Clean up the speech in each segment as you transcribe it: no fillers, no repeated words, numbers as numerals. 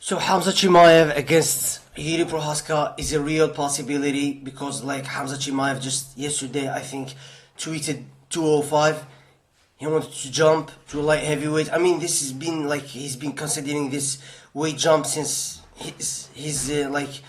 So Khamzat Chimaev against Jiri Prochazka is a real possibility because like Khamzat Chimaev just yesterday I think tweeted 205. He wanted to jump to light heavyweight. I mean this has been like he's been considering this weight jump since his like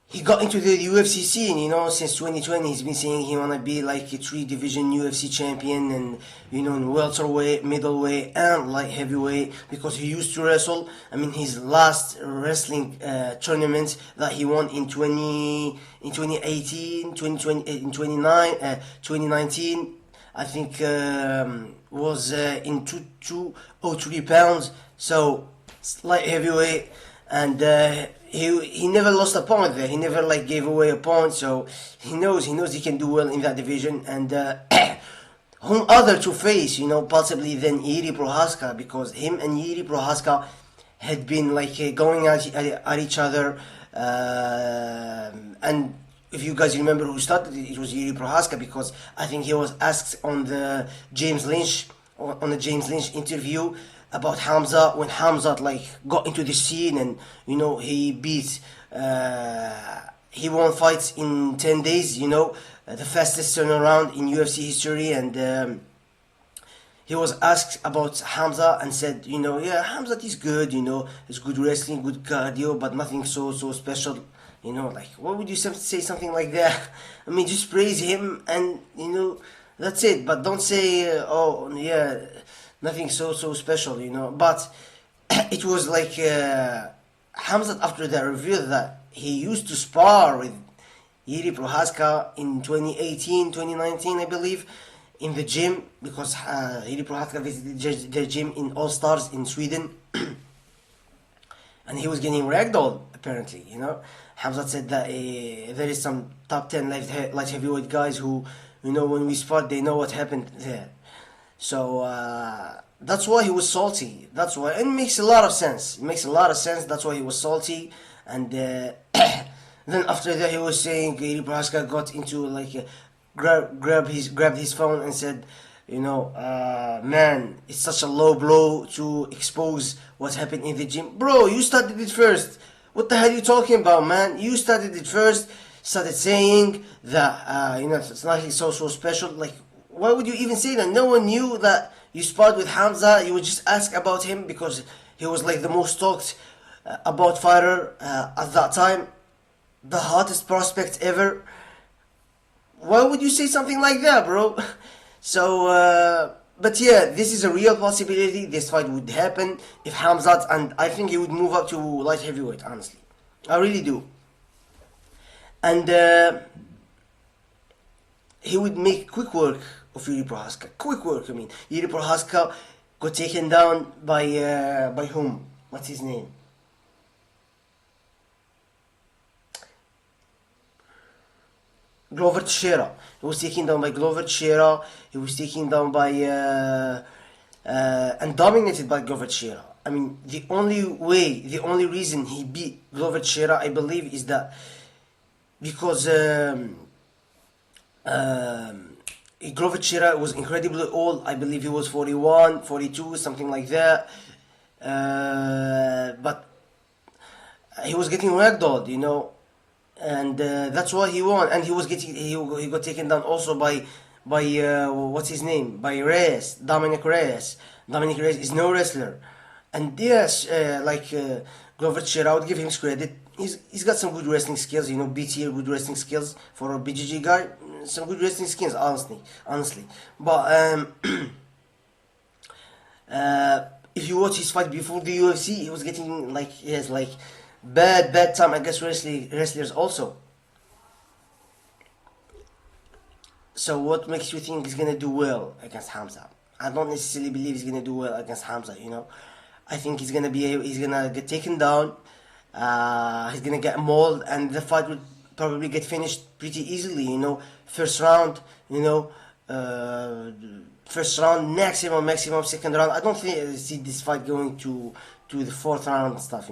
he got into the UFC scene, since 2020. He's been saying he wanna be like a three-division UFC champion, and in welterweight, middleweight, and light heavyweight because he used to wrestle. I mean, his last wrestling tournament that he won in 2018, 2020, in 2019, I think was in 203 pounds. So light heavyweight, and he never lost a point there. He never like gave away a point, so he knows he can do well in that division. And whom other to face, possibly than Jiri Prochazka, because him and Jiri Prochazka had been like going at each other. And if you guys remember who started it, it was Jiri Prochazka, because I think he was asked on the James Lynch interview about Khamzat, when Khamzat like got into the scene, and he beat he won fights in 10 days, the fastest turnaround in UFC history. And he was asked about Khamzat and said, yeah, Khamzat is good, it's good wrestling, good cardio, but nothing so special. Like, what would you say something like that? I mean, just praise him, and that's it. But don't say, oh yeah, nothing so special, But it was like Khamzat, after that, revealed that he used to spar with Jiri Prochazka in 2018, 2019, I believe, in the gym, because Jiri Prochazka visited their gym in All Stars in Sweden. And he was getting ragdolled, apparently, Khamzat said that there is some top 10 light heavyweight guys who, when we spot, they know what happened there. So that's why he was salty. That's why, and it makes a lot of sense. That's why he was salty. And then after that, he was saying Jiri Prochazka got into like grabbed his phone and said, man, it's such a low blow to expose what happened in the gym. Bro, you started it first. What the hell are you talking about, man? You started it first. Started saying that it's nothing so special. Like, why would you even say that? No one knew that you sparred with Khamzat. You would just ask about him because he was like the most talked about fighter at that time, the hottest prospect ever. Why would you say something like that, bro? So, but yeah, this is a real possibility. This fight would happen if Khamzat, and I think he would move up to light heavyweight, honestly. I really do. And he would make quick work of Jiri Prochazka. Quick work, I mean. Jiri Prochazka got taken down by whom? What's his name? Glover Teixeira. He was taken down by Glover Teixeira. He was taken down by and dominated by Glover Teixeira. I mean, the only reason he beat Glover Teixeira, I believe, is that because Glover Teixeira was incredibly old. I believe he was 41, 42, something like that. But he was getting ragdolled, and that's why he won. And he got taken down also by what's his name? By Reyes, Dominic Reyes. Dominic Reyes is no wrestler, and yes, Glover Teixeira, I would give him credit. He's got some good wrestling skills, B tier good wrestling skills for a BGG guy. Some good wrestling skills, honestly. But if you watch his fight before the UFC, he was getting he has bad time against wrestlers also. So what makes you think he's gonna do well against Khamzat? I don't necessarily believe he's gonna do well against Khamzat. I think he's gonna get taken down. He's gonna get mauled, and the fight would probably get finished pretty easily. First round. First round, maximum second round. I don't see this fight going to the fourth round and stuff.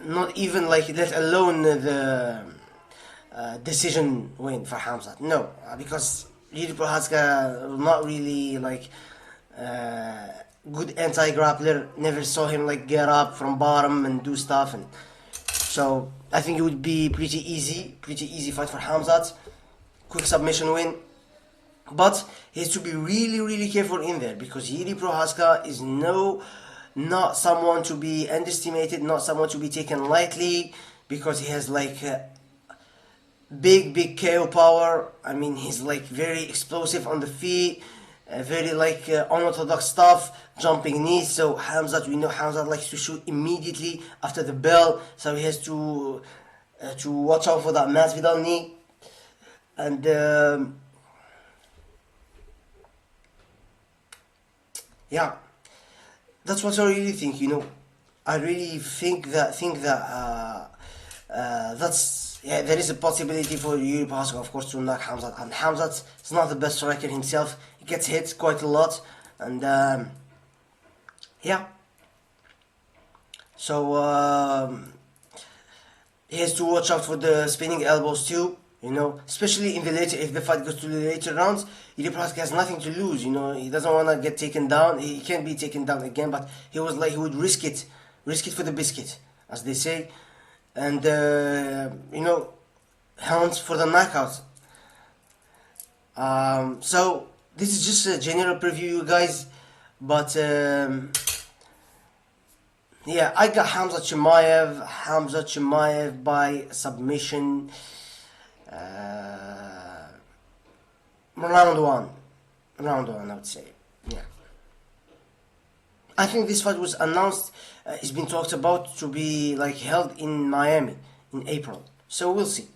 Not even let alone the decision win for Khamzat. No, because Jiri Prochazka will not really Good anti-grappler. Never saw him like get up from bottom and do stuff, and so I think it would be pretty easy fight for Khamzat. Quick submission win. But he has to be really careful in there because Jiri Prochazka is not someone to be underestimated, not someone to be taken lightly, because he has like big KO power. I mean, he's like very explosive on the feet, very like unorthodox stuff, jumping knees. So Khamzat, we know Khamzat likes to shoot immediately after the bell, so he has to watch out for that Masvidal knee. And yeah, that's what I really think. I really think that that's yeah. There is a possibility for Yuri Prochazka, of course, to knock Khamzat. And Khamzat is not the best striker himself. He gets hit quite a lot, and yeah. So he has to watch out for the spinning elbows too. Especially in the later, if the fight goes to the later rounds, Jiri Prochazka has nothing to lose. He doesn't want to get taken down. He can't be taken down again, but he would risk it for the biscuit, as they say, and hounds for the knockout. So this is just a general preview, you guys, but yeah, I got Khamzat Chimaev by submission. Round one, I would say. Yeah, I think this fight was announced. It's been talked about to be like held in Miami in April. So we'll see.